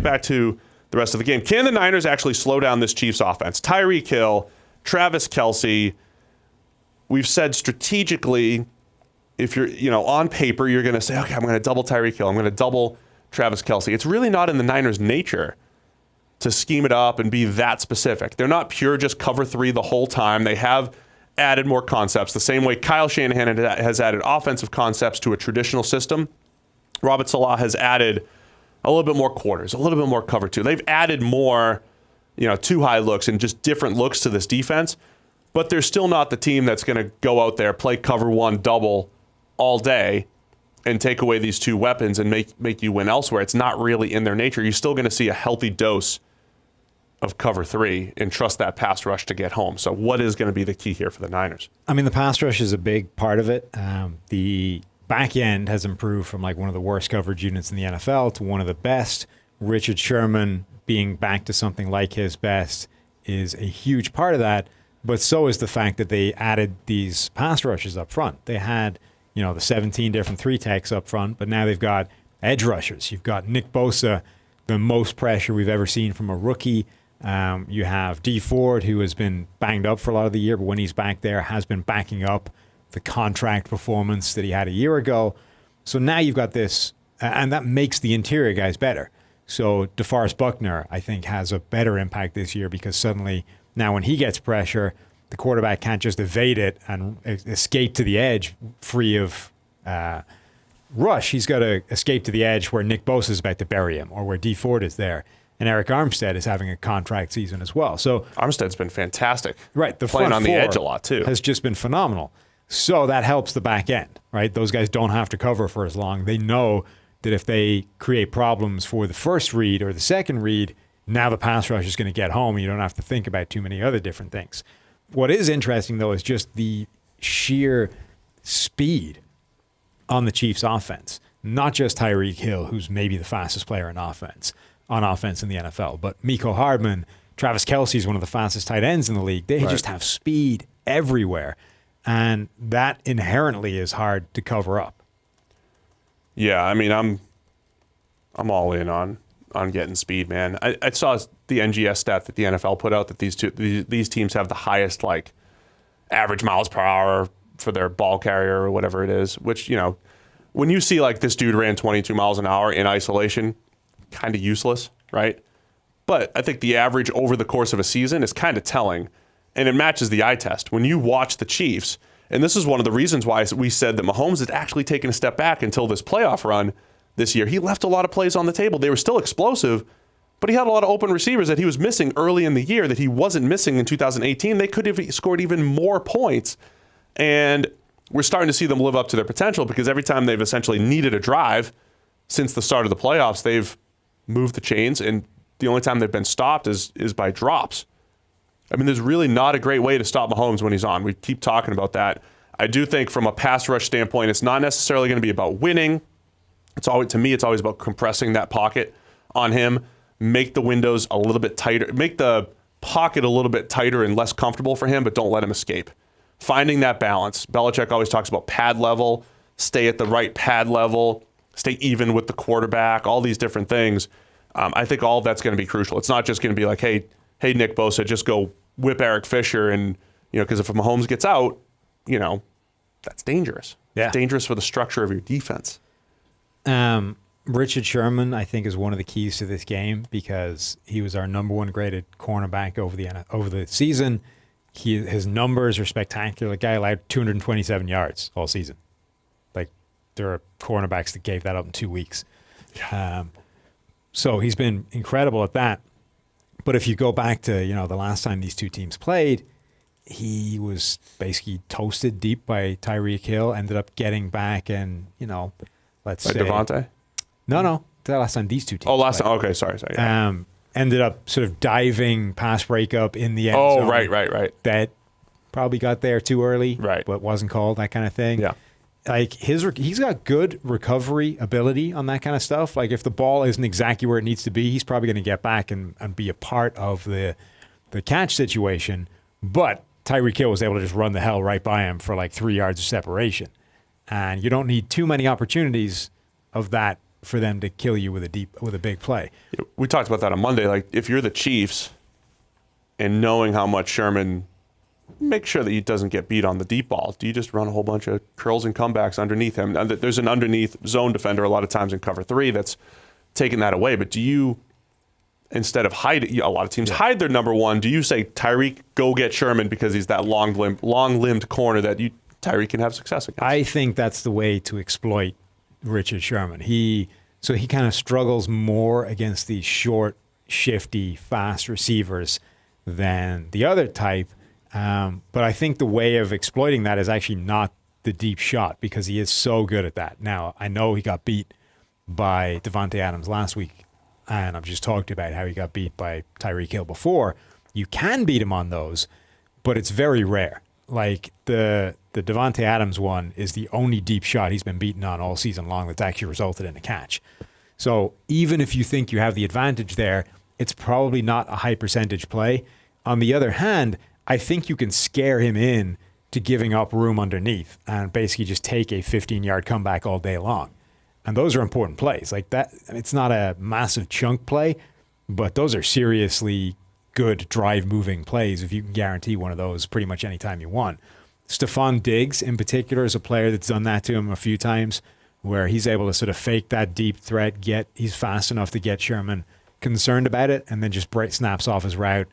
you back to the rest of the game. Can the Niners actually slow down this Chiefs offense? Tyreek Hill, Travis Kelce. We've said strategically, if you're, on paper, you're going to say, okay, I'm going to double Tyreek Hill. I'm going to double Travis Kelce. It's really not in the Niners' nature to scheme it up and be that specific. They're not pure just cover 3 the whole time. They have added more concepts. The same way Kyle Shanahan has added offensive concepts to a traditional system, Robert Saleh has added a little bit more quarters, a little bit more cover 2. They've added more, too high looks and just different looks to this defense, but they're still not the team that's going to go out there, play cover 1 double all day and take away these 2 weapons and make you win elsewhere. It's not really in their nature. You're still going to see a healthy dose of cover 3 and trust that pass rush to get home. So what is going to be the key here for the Niners? I mean, the pass rush is a big part of it. The back end has improved from like one of the worst coverage units in the NFL to one of the best. Richard Sherman being back to something like his best is a huge part of that, but so is the fact that they added these pass rushes up front. They had, the 17 different 3-techs up front, but now they've got edge rushers. You've got Nick Bosa, the most pressure we've ever seen from a rookie. You have Dee Ford, who has been banged up for a lot of the year, but when he's back there, has been backing up the contract performance that he had a year ago. So now you've got this, and that makes the interior guys better. So DeForest Buckner, I think, has a better impact this year because suddenly now when he gets pressure, the quarterback can't just evade it and escape to the edge free of rush. He's got to escape to the edge where Nick Bosa is about to bury him or where Dee Ford is there. And Eric Armstead is having a contract season as well. So Armstead's been fantastic. Right. The playing front on the edge a lot, too. Has just been phenomenal. So that helps the back end, right? Those guys don't have to cover for as long. They know that if they create problems for the first read or the second read, now the pass rush is going to get home and you don't have to think about too many other different things. What is interesting, though, is just the sheer speed on the Chiefs' offense. Not just Tyreek Hill, who's maybe the fastest player on offense in the NFL, but Mecole Hardman, Travis Kelce is one of the fastest tight ends in the league. They just have speed everywhere, and that inherently is hard to cover up. Yeah, I mean, I'm all in on getting speed, man. I saw the NGS stat that the NFL put out that these teams have the highest average miles per hour for their ball carrier or whatever it is, which, when you see this dude ran 22 miles an hour in isolation, kind of useless, right? But I think the average over the course of a season is kind of telling, and it matches the eye test. When you watch the Chiefs, and this is one of the reasons why we said that Mahomes had actually taken a step back until this playoff run this year. He left a lot of plays on the table. They were still explosive, but he had a lot of open receivers that he was missing early in the year that he wasn't missing in 2018. They could have scored even more points, and we're starting to see them live up to their potential because every time they've essentially needed a drive since the start of the playoffs, they've moved the chains, and the only time they've been stopped is by drops. I mean, there's really not a great way to stop Mahomes when he's on. We keep talking about that. I do think from a pass rush standpoint, it's not necessarily going to be about winning. It's always about compressing that pocket on him, make the windows a little bit tighter, make the pocket a little bit tighter and less comfortable for him, but don't let him escape. Finding that balance. Belichick always talks about pad level, stay at the right pad level, stay even with the quarterback, all these different things. I think all of that's going to be crucial. It's not just going to be like, hey, Nick Bosa, just go whip Eric Fisher, and because if Mahomes gets out, that's dangerous. Yeah. It's dangerous for the structure of your defense. Richard Sherman, I think, is one of the keys to this game because he was our number 1 graded cornerback over the season. His numbers are spectacular. The guy allowed 227 yards all season. There are cornerbacks that gave that up in 2 weeks. Yeah. So he's been incredible at that. But if you go back to, the last time these two teams played, he was basically toasted deep by Tyreek Hill, ended up getting back and, let's say... Devontae? No. The last time these two teams last played. time. Okay, sorry. Yeah. Ended up sort of diving pass breakup in the end zone. Oh, right. That probably got there too early. Right. But wasn't called, that kind of thing. Yeah. He's got good recovery ability on that kind of stuff. If the ball isn't exactly where it needs to be, he's probably going to get back and be a part of the catch situation. But Tyreek Hill was able to just run the hell right by him for 3 yards of separation. And you don't need too many opportunities of that for them to kill you with a big play. We talked about that on Monday. Like, if you're the Chiefs and knowing how much Sherman, make sure that he doesn't get beat on the deep ball. Do you just run a whole bunch of curls and comebacks underneath him? And there's an underneath zone defender a lot of times in cover 3 that's taking that away. But do you, instead of hide, a lot of teams hide their number one, do you say, Tyreek, go get Sherman because he's that long-limbed corner that Tyreek can have success against? I think that's the way to exploit Richard Sherman. He kind of struggles more against these short, shifty, fast receivers than the other type. But I think the way of exploiting that is actually not the deep shot, because he is so good at that. Now, I know he got beat by Devontae Adams last week, and I've just talked about how he got beat by Tyreek Hill before. You can beat him on those, but it's very rare. Like the Devontae Adams one is the only deep shot he's been beaten on all season long that's actually resulted in a catch. So even if you think you have the advantage there, it's probably not a high percentage play. On the other hand, I think you can scare him in to giving up room underneath and basically just take a 15-yard comeback all day long. And those are important plays. Like that, it's not a massive chunk play, but those are seriously good drive-moving plays if you can guarantee one of those pretty much any time you want. Stephon Diggs, in particular, is a player that's done that to him a few times, where he's able to sort of fake that deep threat, he's fast enough to get Sherman concerned about it, and then just snaps off his route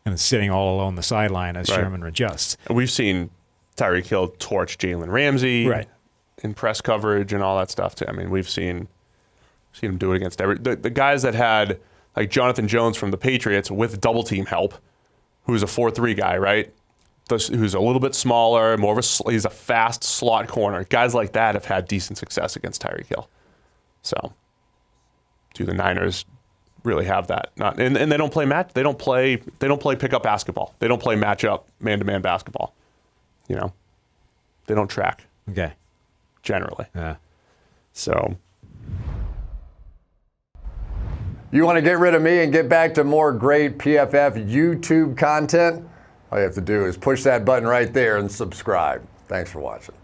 and is sitting all alone on the sideline as Sherman adjusts. And we've seen Tyreek Hill torch Jalen Ramsey in press coverage and all that stuff too. I mean, we've seen him do it against the guys that had, like Jonathan Jones from the Patriots with double team help, who's a 4-3 guy, right? Who's a little bit smaller, he's a fast slot corner. Guys like that have had decent success against Tyreek Hill. So, do the Niners really have that? And they don't play They don't play pickup basketball. They don't play matchup man-to-man basketball. You know, they don't track. Okay. Generally. Yeah. So. You want to get rid of me and get back to more great PFF YouTube content? All you have to do is push that button right there and subscribe. Thanks for watching.